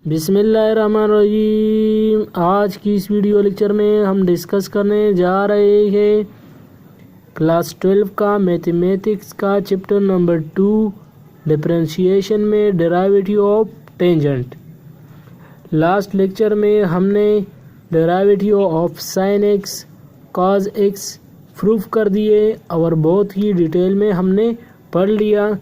बिस्मिल्लाहिर्रहमानिर्रहीम। आज की इस वीडियो लेक्चर में हम डिस्कस करने जा रहे हैं क्लास 12 का मैथमेटिक्स का चैप्टर नंबर 2 डिफरेंशिएशन में derivative of tangent. Last lecture में हमने derivative of sine x cos x proof कर दिए और बहुत ही डिटेल में हमने पढ़ लिया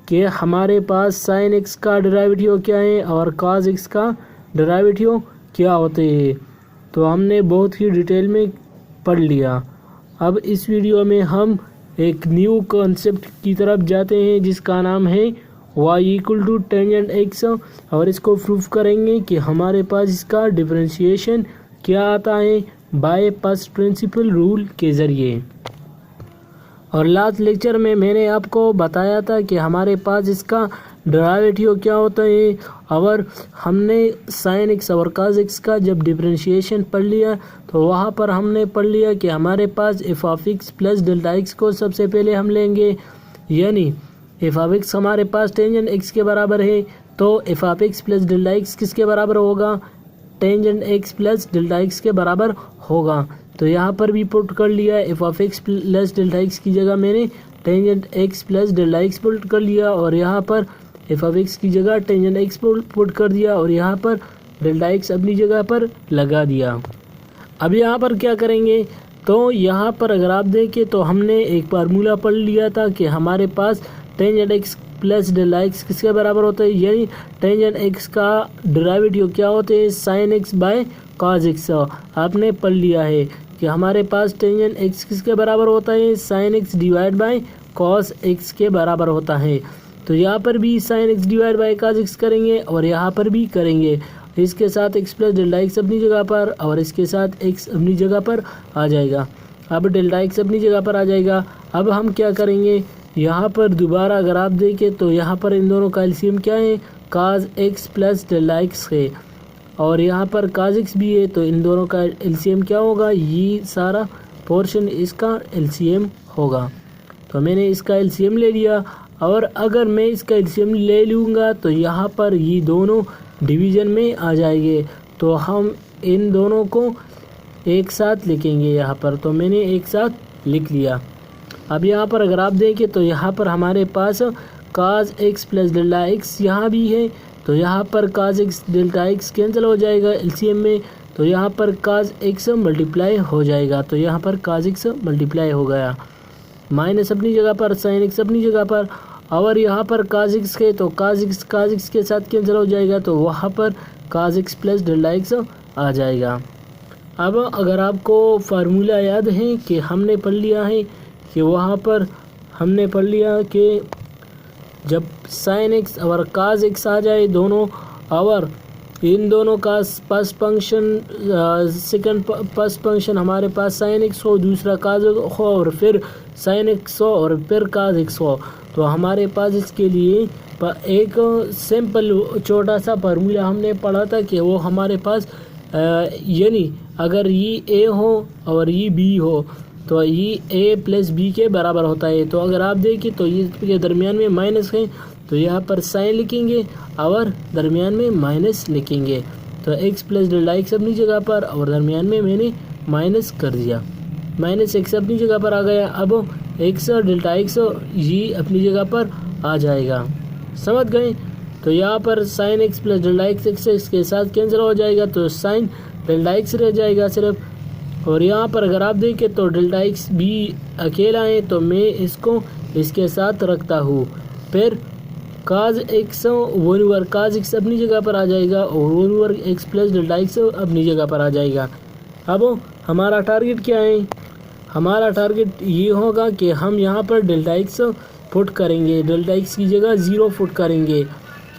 कि हमारे पास साइन एक्स का डेरिवेटिव क्या है और कॉस एक्स का डेरिवेटिव क्या होते हैं। तो हमने बहुत ही डिटेल में पढ़ लिया। अब इस वीडियो में हम एक न्यू कॉन्सेप्ट की तरफ जाते हैं जिसका नाम है y equal to tangent X, और इसको प्रूफ करेंगे कि हमारे पास इसका डिफरेंशिएशन क्या आता है बाय फर्स्ट प्रिंसिपल रूल के ज़रिए। और लास्ट लेक्चर में मैंने आपको बताया था कि हमारे पास इसका डेरिवेटिव क्या होता है, और हमने साइन एक्स और कॉस एक्स का जब डिफरेंशिएशन पढ़ लिया तो वहाँ पर हमने पढ़ लिया कि हमारे पास f of x plus delta x को सबसे पहले हम लेंगे, यानी एफ ऑफ एक्स हमारे पास टेंजेंट एक्स के बराबर है, तो F of x plus delta x किसके बराबर होगा, tangent x plus delta x के बराबर होगा। तो यहाँ पर भी पुट कर लिया F of x plus delta x की जगह मैंने tangent x plus delta x put कर लिया, और यहाँ पर एफ ऑफ एक्स की जगह टेंजेंट एक्स पुट कर दिया, और यहाँ पर डेल्टा एक्स अपनी जगह पर लगा दिया। अब यहाँ पर क्या करेंगे, तो यहाँ पर अगर आप देखें तो हमने एक फार्मूला पढ़ लिया था कि हमारे पास tangent x plus delta x किसके बराबर होता है, यानी टेंजेंट एक्स का डेरिवेटिव क्या होते हैं, sine x by cos x. आपने पढ़ लिया है कि हमारे पास टेंजेंट एक्स किसके बराबर होता है, sine x divide by cos x के बराबर होता है। तो यहाँ पर भी sine x divide by cos x करेंगे और यहाँ पर भी करेंगे। इसके साथ एक्स प्लस डेल्टा एक्स अपनी जगह पर और इसके साथ एक्स अपनी जगह पर आ जाएगा। अब डेल्टा एक्स अपनी जगह पर आ जाएगा। अब हम क्या करेंगे, यहाँ पर दोबारा अगर आप देखें तो यहाँ पर इन दोनों का एलसीएम क्या है, cos x plus delta x है, और यहाँ पर कॉस एक्स भी है, तो इन दोनों का एलसीएम क्या होगा, ये सारा पोर्शन इसका एलसीएम होगा। तो मैंने इसका एलसीएम ले लिया, और अगर मैं इसका एलसीएम ले लूँगा तो यहाँ पर ये दोनों डिवीज़न में आ जाएंगे, तो हम इन दोनों को एक साथ लिखेंगे यहाँ पर। तो मैंने एक साथ लिख लिया। अब यहाँ पर अगर आप देखें तो यहाँ पर हमारे पास cos x plus delta x यहाँ भी है, तो यहाँ पर cos x delta x cancel हो जाएगा एलसीएम में, तो यहाँ पर कॉस एक्स मल्टीप्लाई हो जाएगा। तो यहाँ पर कॉस एक्स मल्टीप्लाई हो गया, माइनस अपनी जगह पर, साइन एक्स अपनी जगह पर, और यहाँ पर कॉस एक्स के तो कॉस एक्स के साथ कैंसिल हो जाएगा, तो वहाँ पर cos x plus delta x आ जाएगा। अब अगर आपको फार्मूला याद है कि हमने पढ़ लिया है कि वहाँ पर हमने पढ़ लिया कि जब साइन एक्स और कॉस एक्स आ जाए दोनों, और इन दोनों का first function second first function हमारे पास साइन एक्स हो, दूसरा कॉस हो, और फिर साइन एक्स हो, और फिर कॉस एक्स हो, तो हमारे पास इसके लिए एक सिंपल छोटा सा फार्मूला हमने पढ़ा था कि वो हमारे पास यानी अगर ये ए हो और ये बी हो तो ये ए प्लस बी के बराबर होता है। तो अगर आप देखें तो ये के दरमियान में माइनस है, तो यहाँ पर साइन लिखेंगे और दरमियान में माइनस लिखेंगे, तो एक्स प्लस डेल्टा एक्स अपनी जगह पर और दरमियान में मैंने माइनस कर दिया, माइनस एक्स अपनी जगह पर आ गया। अब एक्स डेल्टा एक्स ये अपनी जगह पर आ जाएगा, समझ गए। तो यहाँ पर sine x plus delta x के साथ कैंसिल हो जाएगा, तो साइन डेल्टा एक्स रह जाएगा सिर्फ। और यहाँ पर अगर आप देखें तो डेल्टा एक्स भी अकेला है, तो मैं इसको इसके साथ रखता हूँ। फिर काज एक्स वन ओवर काज एक्स अपनी जगह पर आ जाएगा, और one over x plus delta x अपनी जगह पर आ जाएगा। अब हमारा टारगेट क्या है, हमारा टारगेट ये होगा कि हम यहाँ पर डेल्टा एक्स पुट करेंगे, डेल्टा एक्स की जगह 0 पुट करेंगे।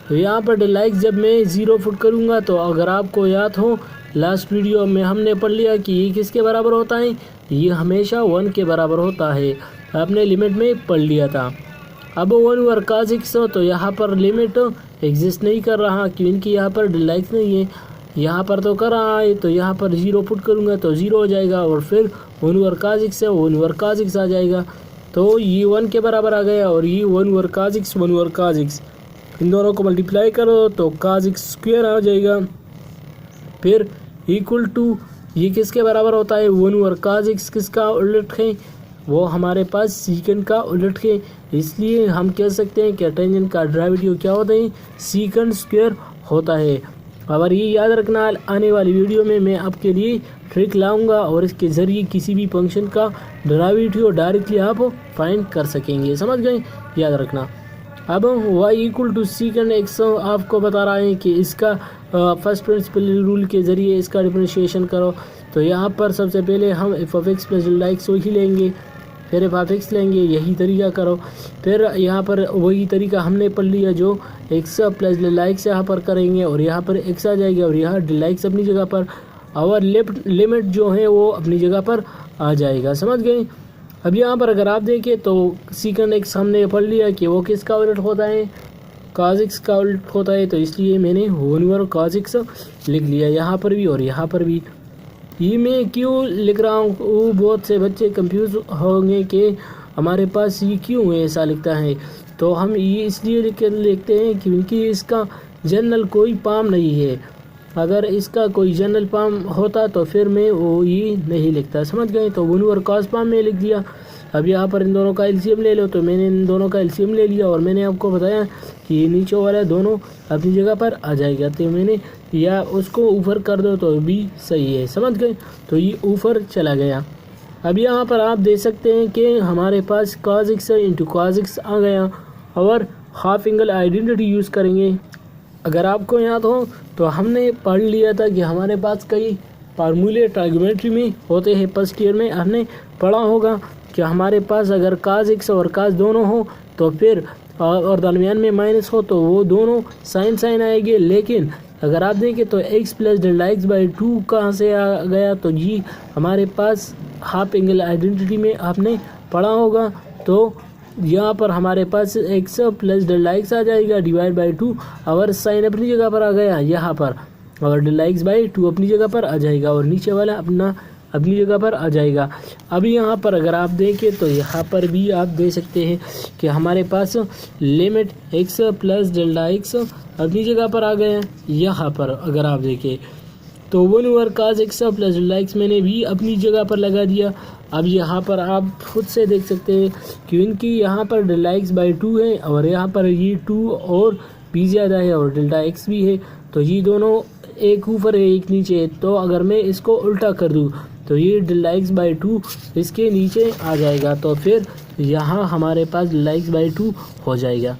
तो यहाँ पर डेल्टा एक्स जब मैं 0 पुट करूँगा, तो अगर आपको याद हो लास्ट वीडियो में हमने पढ़ लिया कि ये किसके बराबर होता है, ये हमेशा 1 के बराबर होता है, आपने लिमिट में पढ़ लिया था। अब 1 ओवर कॉस एक्स हो, तो यहाँ पर लिमिट एग्जिस्ट नहीं कर रहा क्योंकि यहाँ पर डेल्टा एक्स नहीं है, यहाँ पर तो कर रहा है, तो यहाँ पर 0 पुट करूँगा तो 0 हो जाएगा, और फिर 1 ओवर कॉस एक्स है 1 ओवर कॉस एक्स आ जाएगा, तो ये 1 के बराबर आ गया, और ये 1 over cos x 1 over cos x. इन दोनों को मल्टीप्लाई करो तो काज एक्स स्क्वायर आ जाएगा। फिर इक्वल टू ये किसके बराबर होता है, 1/, काज एक्स किसका उलट है, वो हमारे पास सीकेंड का उलट है। इसलिए हम कह सकते हैं कि टेंजेंट का डेरिवेटिव क्या होता है, सीकेंड स्क्वायर होता है। और ये याद रखना, आने वाली वीडियो में मैं आपके लिए ट्रिक लाऊंगा और इसके ज़रिए किसी भी फंक्शन का डेरिवेटिव डायरेक्टली आप फाइंड कर सकेंगे। समझ गए, याद रखना। अब y equal to secant X आपको बता रहा है कि इसका फर्स्ट प्रिंसिपल रूल के ज़रिए इसका डिफरेंशिएशन करो। तो यहाँ पर सबसे पहले हम F of x plus delta x वही लेंगे, फिर एफ ऑफ एक्स लेंगे, यही तरीका करो। फिर यहाँ पर वही तरीका हमने पढ़ लिया जो एक्स प्लस डेल्टा एक्स यहाँ पर करेंगे और यहाँ पर एक्स आ जाएगा और यहाँ डेल्टा एक्स अपनी जगह पर और लेफ्ट लिमिट जो है वो अपनी जगह पर आ जाएगा। समझ गए। अब यहाँ पर अगर आप देखें तो सीकेंड एक्स हमने पढ़ लिया कि वो किसका उलट होता है, काज एक्स का उलट होता है। तो इसलिए मैंने 1/, काज एक्स लिख लिया यहाँ पर भी और यहाँ पर भी। ये मैं क्यों लिख रहा हूँ, वो बहुत से बच्चे कंफ्यूज होंगे कि हमारे पास ये क्यों ऐसा लिखता है। तो हम ये इसलिए लिखते हैं क्योंकि इसका जनरल कोई पाम नहीं है। अगर इसका कोई जनरल पाम होता तो फिर मैं वो ये नहीं लिखता। समझ गए। तो 1/, काज पाम में लिख दिया। अब यहाँ पर इन दोनों का एलसीएम ले लो, तो मैंने इन दोनों का एलसीएम ले लिया और मैंने आपको बताया कि ये नीचे वाला दोनों अपनी जगह पर आ जाएगा। तो मैंने या उसको ऊपर कर दो तो भी सही है। समझ गए। तो ये ऊपर चला गया। अब यहाँ पर आप देख सकते हैं कि हमारे पास cos x into cos x आ गया और हाफ एंगल आइडेंटिटी यूज़ करेंगे। अगर आपको याद हो तो हमने पढ़ लिया था कि हमारे पास कई फार्मूले ट्राइगोनोमेट्री में होते हैं। फर्स्ट ईयर में हमने पढ़ा होगा कि हमारे पास अगर काज एक्स और काज दोनों हो तो फिर और दरमियान में माइनस हो तो वो दोनों साइन आएंगे। लेकिन अगर आप देखें तो x plus delta x by 2 कहाँ से आ गया, तो जी हमारे पास हाफ एंगल आइडेंटिटी में आपने पढ़ा होगा। तो यहाँ पर हमारे पास x प्लस डेल्टा एक्स आ जाएगा डिवाइड बाई 2 और साइन अपनी जगह पर आ गया यहाँ पर और डेल्टा एक्स बाई 2 अपनी जगह पर आ जाएगा और नीचे वाला अपनी जगह पर आ जाएगा। अभी यहाँ पर अगर आप देखें तो यहाँ पर भी आप देख सकते हैं कि हमारे पास limit x plus delta x अपनी जगह पर आ गया। यहाँ पर अगर आप देखें तो 1/, काज एक्स प्लस डेल्टा एक्स मैंने भी अपनी जगह पर लगा दिया। अब यहाँ पर आप खुद से देख सकते हैं क्योंकि यहाँ पर डेल्टा एक्स बाई 2 है और यहाँ पर ये 2 और भी ज़्यादा है और डेल्टा एक्स भी है। तो ये दोनों एक ऊपर है एक नीचे है। तो अगर मैं इसको उल्टा कर दूँ तो ये डेल्टा एक्स बाई 2 इसके नीचे आ जाएगा। तो फिर यहाँ हमारे पास डेल्टा एक्स बाई 2 हो जाएगा।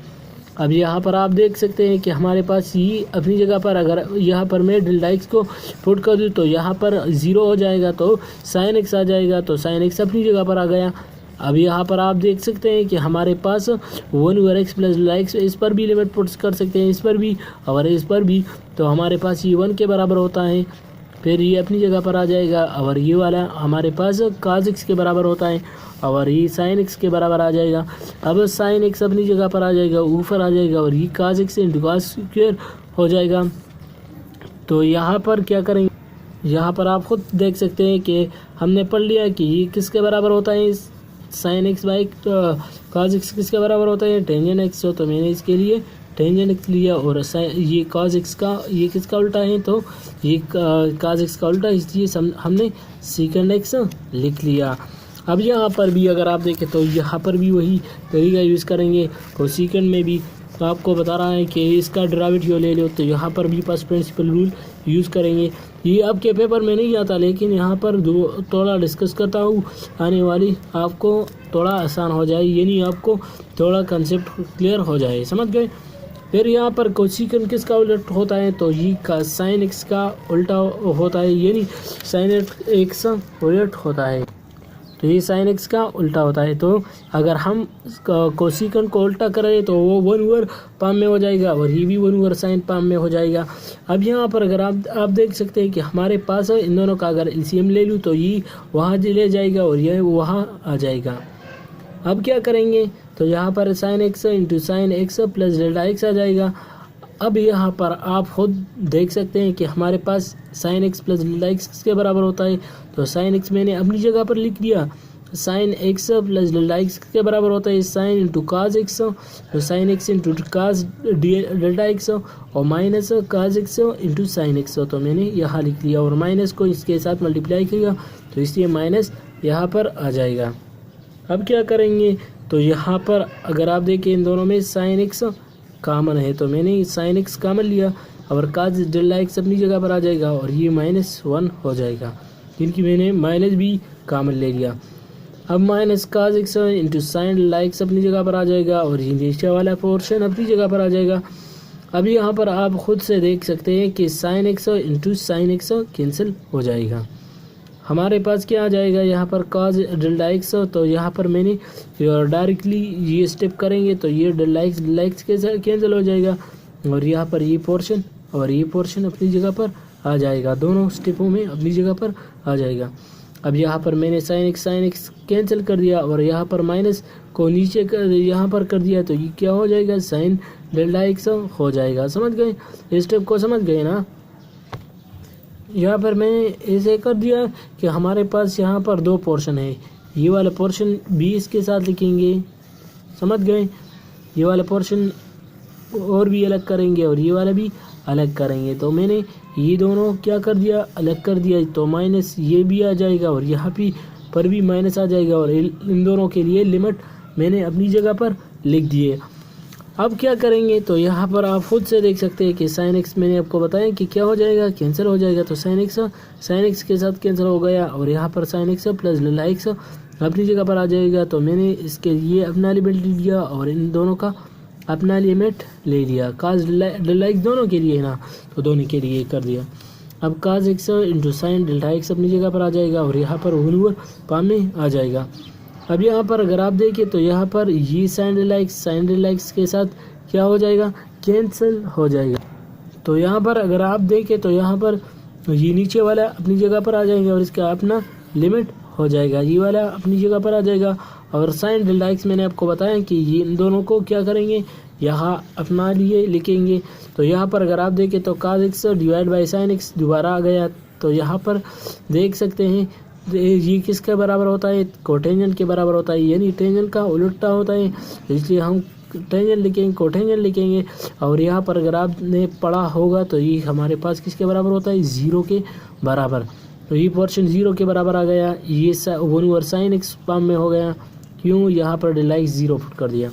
अब यहाँ पर आप देख सकते हैं कि हमारे पास ये अपनी जगह पर अगर यहाँ पर मैं डेल्टा एक्स को पुट कर दूँ तो यहाँ पर 0 हो जाएगा तो साइन एक्स आ जाएगा। तो साइन एक्स अपनी जगह पर आ गया। अब यहाँ पर आप देख सकते हैं कि हमारे पास 1/x प्लस डेल्टा एक्स, इस पर भी लिमिट पुट कर सकते हैं, इस पर भी और इस पर भी। तो हमारे पास ये 1 के बराबर होता है। फिर ये अपनी जगह पर आ जाएगा और ये वाला हमारे पास काज एक्स के बराबर होता है और ये साइन एक्स के बराबर आ जाएगा। अब साइन एक्स अपनी जगह पर आ जाएगा, ऊपर आ जाएगा और ये काज एक्स इंटू काज स्क्वायर हो जाएगा। तो यहाँ पर क्या करेंगे, यहाँ पर आप खुद देख सकते हैं कि हमने पढ़ लिया कि ये किसके बराबर होता है, sine x by cause x किसके बराबर होता है, टेंजेंट एक्स। तो मैंने इसके लिए टेंजेंट एक्स लिया और ये काज एक्स का ये किसका उल्टा है, तो ये काज एक्स का उल्टा, इसलिए हमने सीकेंड एक्स लिख लिया। अब यहाँ पर भी अगर आप देखें तो यहाँ पर भी वही तरीका यूज़ करेंगे। कोसेकेंड में भी तो आपको बता रहा है कि इसका डेरिवेटिव ले लो, तो यहाँ पर भी फर्स्ट प्रिंसिपल रूल यूज़ करेंगे। ये आपके पेपर में नहीं आता लेकिन यहाँ पर थोड़ा डिस्कस करता हूँ, आने वाली आपको थोड़ा आसान हो जाए, यानी आपको थोड़ा कंसेप्ट क्लियर हो जाए। समझ गए। फिर यहाँ पर कोसेकेंड किसका उलट होता है, तो ये का साइन एक्स का उल्टा होता है, यानी साइन एक्स उलट होता है। तो ये साइन एक्स का उल्टा होता है। तो अगर हम कोसेकेंड को उल्टा करें तो वो 1/, पाम में हो जाएगा और ये भी 1/, साइन पाम में हो जाएगा। अब यहाँ पर अगर आप देख सकते हैं कि हमारे पास इन दोनों का अगर एलसीएम ले लूँ तो ये वहाँ ले जाएगा और ये वहाँ आ जाएगा। अब क्या करेंगे, तो यहाँ पर sine x into sine x plus delta x आ जाएगा। अब यहाँ पर आप खुद देख सकते हैं कि हमारे पास sine x plus delta x के बराबर होता है। तो साइन एक्स मैंने अपनी जगह पर लिख दिया sign x plus delta x के बराबर होता है साइन इंटू काज एक्स, तो साइन एक्स इंटू काज डेल्टा एक्स और माइनस काज एक्स इंटू साइन एक्स। तो मैंने यहाँ लिख दिया और माइनस को इसके साथ मल्टीप्लाई किया तो इसलिए माइनस यहाँ पर आ जाएगा। अब क्या करेंगे, तो यहाँ पर अगर आप देखें इन दोनों में साइन एक्स कॉमन है तो मैंने साइन एक्स कॉमन लिया और काज डेल्टा एक्स अपनी जगह पर आ जाएगा और ये -1 हो जाएगा, क्योंकि मैंने माइनस भी कॉमन ले लिया। अब माइनस काज x into sine delta x अपनी जगह पर आ जाएगा और ये नीचे वाला पोर्शन अपनी जगह पर आ जाएगा। अब यहाँ पर आप खुद से देख सकते हैं कि sign x into sine x cancel हो जाएगा। हमारे पास क्या आ जाएगा यहाँ पर काज डेल्टा एक्स, तो यहाँ पर मैंने डायरेक्टली ये स्टेप करेंगे तो ये डेल्टा एक्स के साथ कैंसिल हो जाएगा और यहाँ पर ये पोर्शन और ये पोर्शन अपनी जगह पर आ जाएगा, दोनों स्टेपों में अपनी जगह पर आ जाएगा। अब यहाँ पर मैंने साइन एक्स कैंसिल कर दिया और यहाँ पर माइनस को नीचे यहाँ पर कर दिया तो ये क्या हो जाएगा, साइन डेल्टा एक्स हो जाएगा। समझ गए, इस स्टेप को समझ गए ना। यहाँ पर मैंने ऐसे कर दिया कि हमारे पास यहाँ पर दो पोर्शन है, ये वाला पोर्शन भी इसके साथ लिखेंगे, समझ गए। ये वाला पोर्शन और भी अलग करेंगे और ये वाला भी अलग करेंगे। तो मैंने ये दोनों क्या कर दिया, अलग कर दिया, तो माइनस ये भी आ जाएगा और यहाँ पर भी माइनस आ जाएगा और इन दोनों के लिए लिमिट मैंने अपनी जगह पर लिख दिए। अब क्या करेंगे, तो यहाँ पर आप खुद से देख सकते हैं कि साइन एक्स मैंने आपको बताया कि क्या हो जाएगा, कैंसिल हो जाएगा। तो साइन एक्स के साथ कैंसिल हो गया और यहाँ पर sine x plus delta x अपनी जगह पर आ जाएगा। तो मैंने इसके लिए अपना लिमिट ले लिया और इन दोनों का अपना लिमिट ले लिया। काज डेल्टा एक्स दोनों के लिए है ना, तो दोनों के लिए कर दिया। अब काज x into sine delta x अपनी जगह पर आ जाएगा और यहाँ पर ओवर फॉर्म में आ जाएगा। अब यहाँ पर अगर आप देखें तो यहाँ पर ये साइन डेल्टा एक्स के साथ क्या हो जाएगा, कैंसिल हो जाएगा। तो यहाँ पर अगर आप देखें तो यहाँ पर ये नीचे वाला अपनी जगह पर आ जाएगा और इसका अपना लिमिट हो जाएगा, ये वाला अपनी जगह पर आ जाएगा। और साइन डेल्टा एक्स मैंने आपको बताया कि ये इन दोनों को क्या करेंगे, यहाँ अपना लिए लिखेंगे। तो यहाँ पर अगर आप देखें तो काज x divide by sine x दोबारा आ गया। तो यहाँ पर देख सकते हैं ये किसके बराबर होता है, कोटेंजेंट के बराबर होता है, यानी टेंजेंट का उल्टा होता है, इसलिए हम टेंजेंट लिखेंगे, कोटेंजेंट लिखेंगे। और यहाँ पर अगर आपने पढ़ा होगा तो ये हमारे पास किसके बराबर होता है, 0 के बराबर। तो ये पोर्शन 0 के बराबर आ गया, ये 1 ओवर साइन एक्स फॉर्म में हो गया, क्यों, यहाँ पर डेल्टा एक्स 0 पुट कर दिया।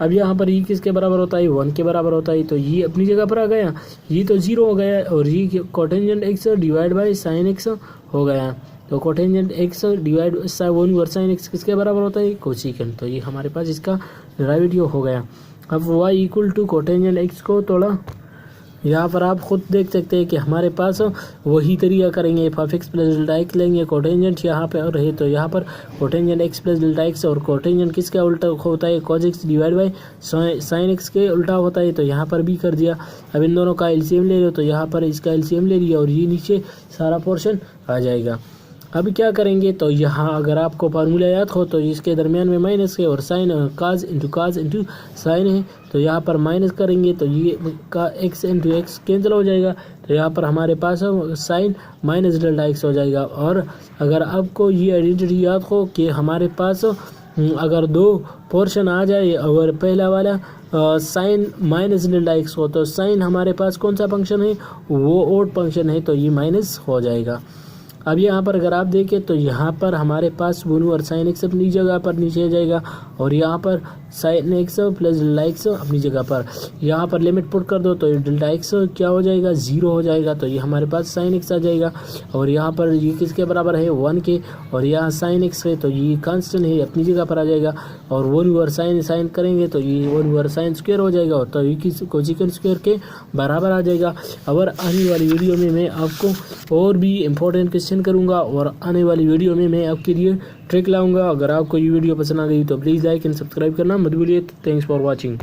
अब यहाँ पर ये किसके बराबर होता है, 1 के बराबर होता है, तो ये अपनी जगह पर आ गया, ये तो 0 हो गया और ये cotangent x divide by sine x हो गया। तो cotangent x divide 1 over sine x किसके बराबर होता है, कोसेकेंट। तो ये हमारे पास इसका डेरिवेटिव हो गया। अब y equal to cotangent X को तोड़ा, यहाँ पर आप खुद देख सकते हैं कि हमारे पास वही तरीका करेंगे, F of x plus delta x लेंगे, कोटेंजेंट यहाँ पे और है तो यहाँ पर cotangent x plus delta x, और कोटेंजेंट किसका उल्टा होता है, cos x divide by sine x के उल्टा होता है, तो यहाँ पर भी कर दिया। अब इन दोनों का एलसीएम ले लो, तो यहाँ पर इसका एलसीएम ले लिया और ये नीचे सारा पोर्शन आ जाएगा। अब क्या करेंगे, तो यहाँ अगर आपको फार्मूला याद हो तो इसके दरमियान में माइनस है और साइन काज इंटू साइन है, तो यहाँ पर माइनस करेंगे तो ये का एक्स इंटू एक्स कैंसिल हो जाएगा। तो यहाँ पर हमारे पास साइन माइनस डेल्टा एक्स हो जाएगा। और अगर आपको ये आइडेंटिटी याद हो कि हमारे पास अगर दो पोर्शन आ जाए और पहला वाला साइन माइनस डेल्टा एक्स हो तो साइन हमारे पास कौन सा फंक्शन है, वो ओड फंक्शन है, तो ये माइनस हो जाएगा। अब यहाँ पर अगर आप देखें तो यहाँ पर हमारे पास 1 ओवर साइन एक्स अपनी जगह पर नीचे जाएगा और यहाँ पर sine x plus delta x अपनी जगह पर, यहाँ पर लिमिट पुट कर दो तो डेल्टा एक्स क्या हो जाएगा, 0 हो जाएगा। तो ये हमारे पास साइन एक्स आ जाएगा और यहाँ पर ये किसके बराबर है, 1 के, और यहाँ साइन एक्स है तो ये कांस्टेंट है अपनी जगह पर आ जाएगा। और 1 ओवर साइन करेंगे तो ये 1 ओवर साइन स्क्वायर हो जाएगा तो ये कोसेकेंट स्क्वायर के बराबर आ जाएगा। और आने वाली वीडियो में मैं आपको और भी इम्पोर्टेंट क्वेश्चन करूंगा और आने वाली वीडियो में मैं आपके लिए ट्रिक लाऊंगा। अगर आपको ये वीडियो पसंद आ गई तो प्लीज़ लाइक एंड सब्सक्राइब करना मत भूलिए। Thanks for watching.